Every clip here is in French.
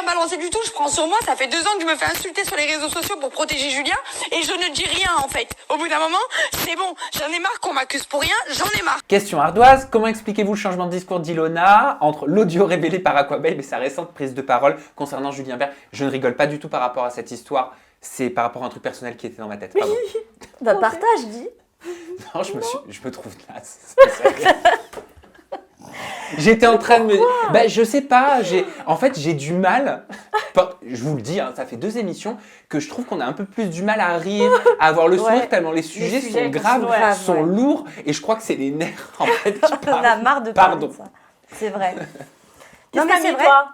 balancé du tout, je prends sur moi, ça fait 2 ans que je me fais insulter sur les réseaux sociaux pour protéger Julien, et je ne dis rien en fait. Au bout d'un moment, c'est bon, j'en ai marre qu'on m'accuse pour rien, j'en ai marre. Question ardoise, comment expliquez-vous le changement de discours d'Ilona entre l'audio révélé par Aquababe et sa récente prise de parole concernant Julien Bert? Je ne rigole pas du tout par rapport à cette histoire, c'est par rapport à un truc personnel qui était dans ma tête. Pardon. Bah partage, dis. Non, je me trouve naze. J'étais en train de me... Ben, je sais pas, en fait, j'ai du mal, je vous le dis, hein, ça fait 2 émissions, que je trouve qu'on a un peu plus du mal à rire, à avoir le sourire, tellement les sujets sont graves, sont lourds, et je crois que c'est les nerfs, en fait, qui parlent. On a marre de parler de ça. C'est vrai. Non, mais c'est vrai. Toi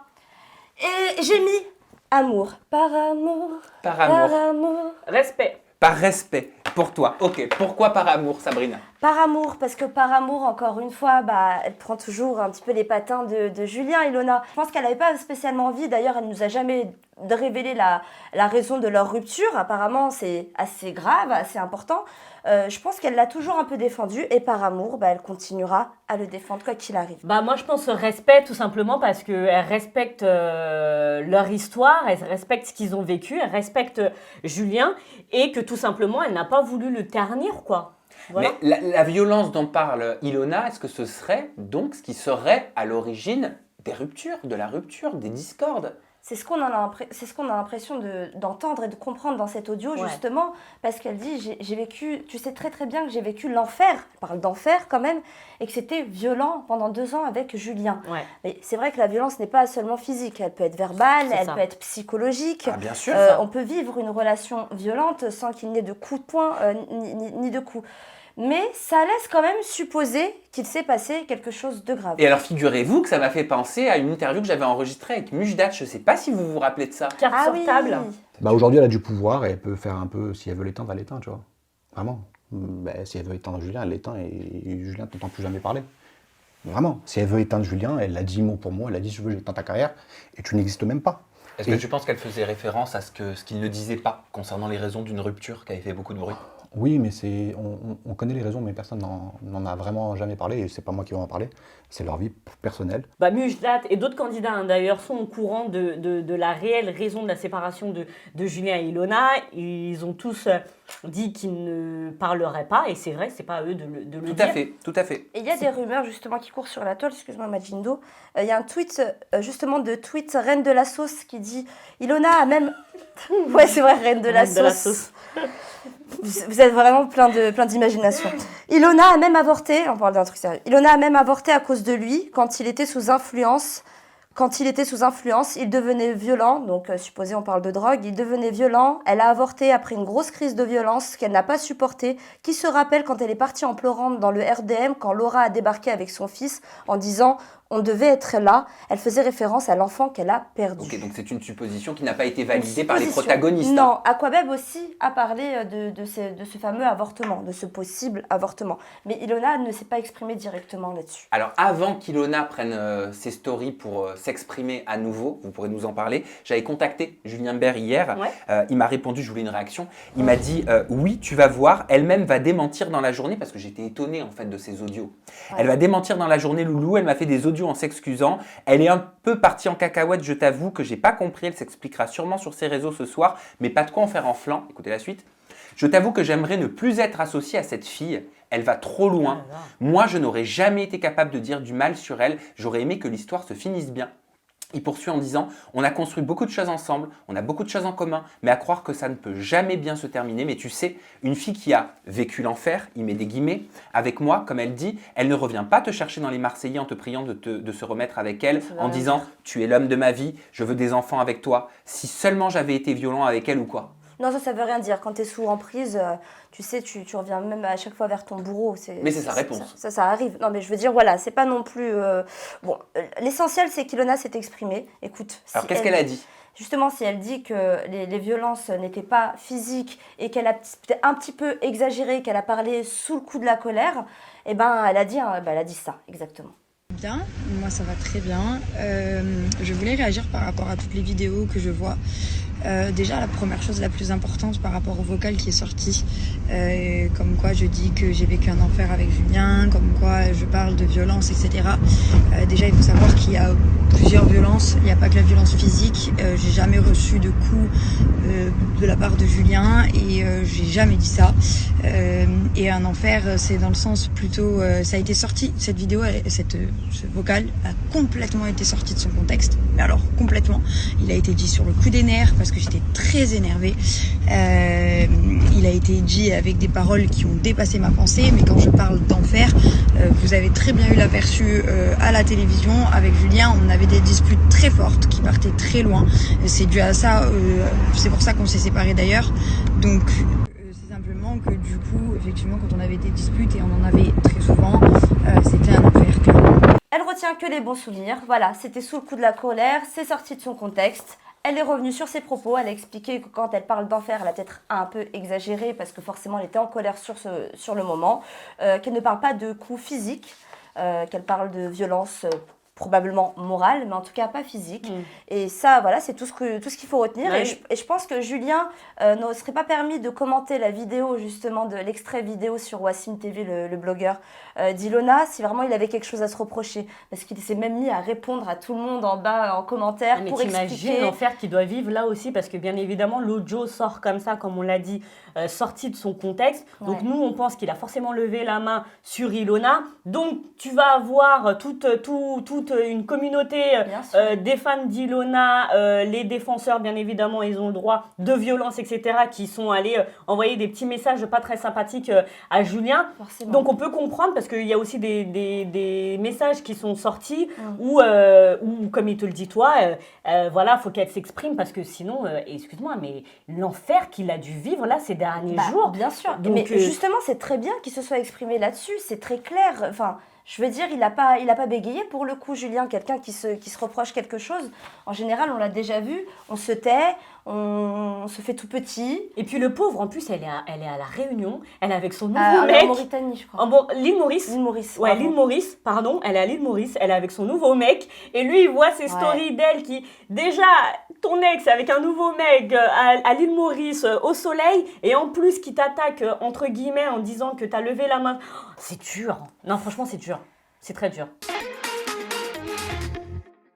et j'ai mis amour. Par amour. Par amour. Par amour. Respect. Par respect. Pour toi. Ok. Pourquoi par amour, Sabrina? Par amour, parce que par amour, encore une fois, elle prend toujours un petit peu les patins de Julien, Ilona. Je pense qu'elle n'avait pas spécialement envie. D'ailleurs, elle ne nous a jamais révélé la raison de leur rupture. Apparemment, c'est assez grave, assez important. Je pense qu'elle l'a toujours un peu défendu. Et par amour, elle continuera à le défendre quoi qu'il arrive. Moi, je pense respect, tout simplement, parce qu'elle respecte leur histoire, elle respecte ce qu'ils ont vécu, elle respecte Julien, et que tout simplement, elle n'a pas voulu le ternir, quoi. Voilà. Mais la violence dont parle Ilona, est-ce que ce serait donc ce qui serait à l'origine des ruptures, de la rupture, des discordes? C'est ce qu'on a l'impression d'entendre et de comprendre dans cet audio, justement, parce qu'elle dit, j'ai vécu, tu sais très très bien que j'ai vécu l'enfer, elle parle d'enfer quand même, et que c'était violent pendant 2 ans avec Julien. Ouais. Mais c'est vrai que la violence n'est pas seulement physique, elle peut être verbale, elle peut être psychologique. Ah, bien sûr, on peut vivre une relation violente sans qu'il n'y ait de coups de poing ni de coups. Mais ça laisse quand même supposer qu'il s'est passé quelque chose de grave. Et alors figurez-vous que ça m'a fait penser à une interview que j'avais enregistrée avec Mujdat, je ne sais pas si vous vous rappelez de ça. Carte sur table. Aujourd'hui elle a du pouvoir et elle peut faire un peu, si elle veut l'éteindre, elle l'éteint, tu vois. Vraiment. Si elle veut éteindre Julien, elle l'éteint et Julien ne t'entend plus jamais parler. Vraiment. Si elle veut éteindre Julien, elle a dit mot pour mot, elle a dit je veux éteindre ta carrière et tu n'existes même pas. Est-ce que tu penses qu'elle faisait référence à ce qu'il ne disait pas concernant les raisons d'une rupture qui avait fait beaucoup de bruit? Oui, mais on connaît les raisons, mais personne n'en a vraiment jamais parlé, et c'est pas moi qui vais en parler, c'est leur vie personnelle. Mujdat et d'autres candidats d'ailleurs sont au courant de la réelle raison de la séparation de Julien et Ilona. Ils ont tous dit qu'ils ne parleraient pas, et c'est vrai, c'est pas à eux de le dire. Tout à fait. Et il y a des rumeurs justement qui courent sur la toile, excuse-moi Majindo. Il y a un tweet, justement de tweet Reine de la Sauce qui dit Ilona a même... ouais, c'est vrai, Reine de la Sauce. Vous êtes vraiment plein d'imagination. Ilona a même avorté, on parle d'un truc sérieux. Ilona a même avorté à cause de lui quand il était sous influence. Quand il était sous influence, il devenait violent, donc supposé on parle de drogue, il devenait violent. Elle a avorté après une grosse crise de violence qu'elle n'a pas supportée. Qui se rappelle quand elle est partie en pleurant dans le RDM quand Laura a débarqué avec son fils en disant on devait être là. Elle faisait référence à l'enfant qu'elle a perdu. Ok, donc c'est une supposition qui n'a pas été validée par les protagonistes. Non, Aquababe aussi a parlé de ce fameux avortement, de ce possible avortement. Mais Ilona ne s'est pas exprimée directement là-dessus. Alors avant qu'Ilona prenne ses stories pour s'exprimer à nouveau, vous pourrez nous en parler, j'avais contacté Julien Bert hier, il m'a répondu, je voulais une réaction, il m'a dit oui, tu vas voir, elle-même va démentir dans la journée, parce que j'étais étonné en fait de ces audios. Ouais. Elle va démentir dans la journée, Loulou, elle m'a fait des audios en s'excusant, elle est un peu partie en cacahuète, je t'avoue que j'ai pas compris, elle s'expliquera sûrement sur ses réseaux ce soir, mais pas de quoi en faire en flanc, écoutez la suite. Je t'avoue que j'aimerais ne plus être associée à cette fille, elle va trop loin. Moi, je n'aurais jamais été capable de dire du mal sur elle, j'aurais aimé que l'histoire se finisse bien. Il poursuit en disant « On a construit beaucoup de choses ensemble, on a beaucoup de choses en commun, mais à croire que ça ne peut jamais bien se terminer. Mais tu sais, une fille qui a vécu l'enfer, il met des guillemets, avec moi, comme elle dit, elle ne revient pas te chercher dans les Marseillais en te priant de se remettre avec elle, en disant « Tu es l'homme de ma vie, je veux des enfants avec toi. Si seulement j'avais été violent avec elle ou quoi ?» Non, ça veut rien dire. Quand tu es sous emprise, tu sais, tu reviens même à chaque fois vers ton bourreau. Mais c'est sa réponse. Ça arrive. Non, mais je veux dire, voilà, c'est pas non plus... Bon, l'essentiel, c'est qu'Ilona s'est exprimée. Écoute... Alors, qu'est-ce qu'elle a dit ? Justement, si elle dit que les violences n'étaient pas physiques et qu'elle a peut-être un petit peu exagéré, qu'elle a parlé sous le coup de la colère, eh ben, elle a dit ça, exactement. Bien, moi ça va très bien. Je voulais réagir par rapport à toutes les vidéos que je vois Déjà, la première chose la plus importante par rapport au vocal qui est sorti, comme quoi je dis que j'ai vécu un enfer avec Julien, comme quoi je parle de violence, etc. Déjà, il faut savoir qu'il y a plusieurs violences, il n'y a pas que la violence physique. J'ai jamais reçu de coups de la part de Julien et j'ai jamais dit ça. Et un enfer, c'est dans le sens plutôt, ça a été sorti, cette vidéo, ce vocal a complètement été sorti de son contexte. Mais alors complètement, il a été dit sur le coup des nerfs parce que j'étais très énervée. Il a été dit avec des paroles qui ont dépassé ma pensée, mais quand je parle d'enfer, vous avez très bien eu l'aperçu à la télévision avec Julien. On avait des disputes très fortes qui partaient très loin. C'est dû à ça, c'est pour ça qu'on s'est séparés d'ailleurs. Donc c'est simplement que du coup, effectivement, quand on avait des disputes et on en avait très souvent, c'était un enfer clairement. Elle retient que les bons souvenirs. Voilà, c'était sous le coup de la colère, c'est sorti de son contexte. Elle est revenue sur ses propos, elle a expliqué que quand elle parle d'enfer, elle a peut-être un peu exagéré parce que forcément elle était en colère sur le moment, qu'elle ne parle pas de coups physiques, qu'elle parle de violence probablement morale, mais en tout cas pas physique. Et ça, voilà, c'est tout ce qu'il faut retenir. Oui. Et je pense que Julien ne serait pas permis de commenter la vidéo, justement, de l'extrait vidéo sur Wassim TV, le blogueur d'Ilona, si vraiment il avait quelque chose à se reprocher. Parce qu'il s'est même mis à répondre à tout le monde en bas, en commentaire, Mais pour t'imagines expliquer. l'enfer qu'il doit vivre là aussi, parce que bien évidemment, l'audio sort comme ça, comme on l'a dit, sorti de son contexte. Donc Ouais. nous, on pense qu'il a forcément levé la main sur Ilona. Donc tu vas avoir toute une communauté Bien sûr. des fans d'Ilona, les défenseurs, bien évidemment, ils ont le droit de violence, etc., qui sont allés envoyer des petits messages pas très sympathiques à Julien. Forcément. Donc on peut comprendre, parce qu'il y a aussi des messages qui sont sortis où, comme il te le dit toi, voilà, faut qu'elle s'exprime, parce que sinon, excuse-moi, mais l'enfer qu'il a dû vivre là ces derniers jours. Bien sûr. Donc, Mais justement, c'est très bien qu'il se soit exprimé là-dessus. C'est très clair. Enfin, je veux dire, il a pas bégayé pour le coup, Julien. Quelqu'un qui se reproche quelque chose, en général, on l'a déjà vu. On se tait, on se fait tout petit. Et puis le pauvre, en plus, elle est à la Réunion, elle est avec son nouveau En mec. Mauritanie, je crois. L'île Maurice. L'île Maurice. Ouais, bravo. l'île Maurice, pardon, elle est à l'île Maurice, elle est avec son nouveau mec, et lui, il voit ses stories d'elle qui, déjà, ton ex avec un nouveau mec à l'île Maurice, au soleil, et en plus qui t'attaque, entre guillemets, en disant que t'as levé la main. C'est dur. Non, franchement, c'est dur. C'est très dur.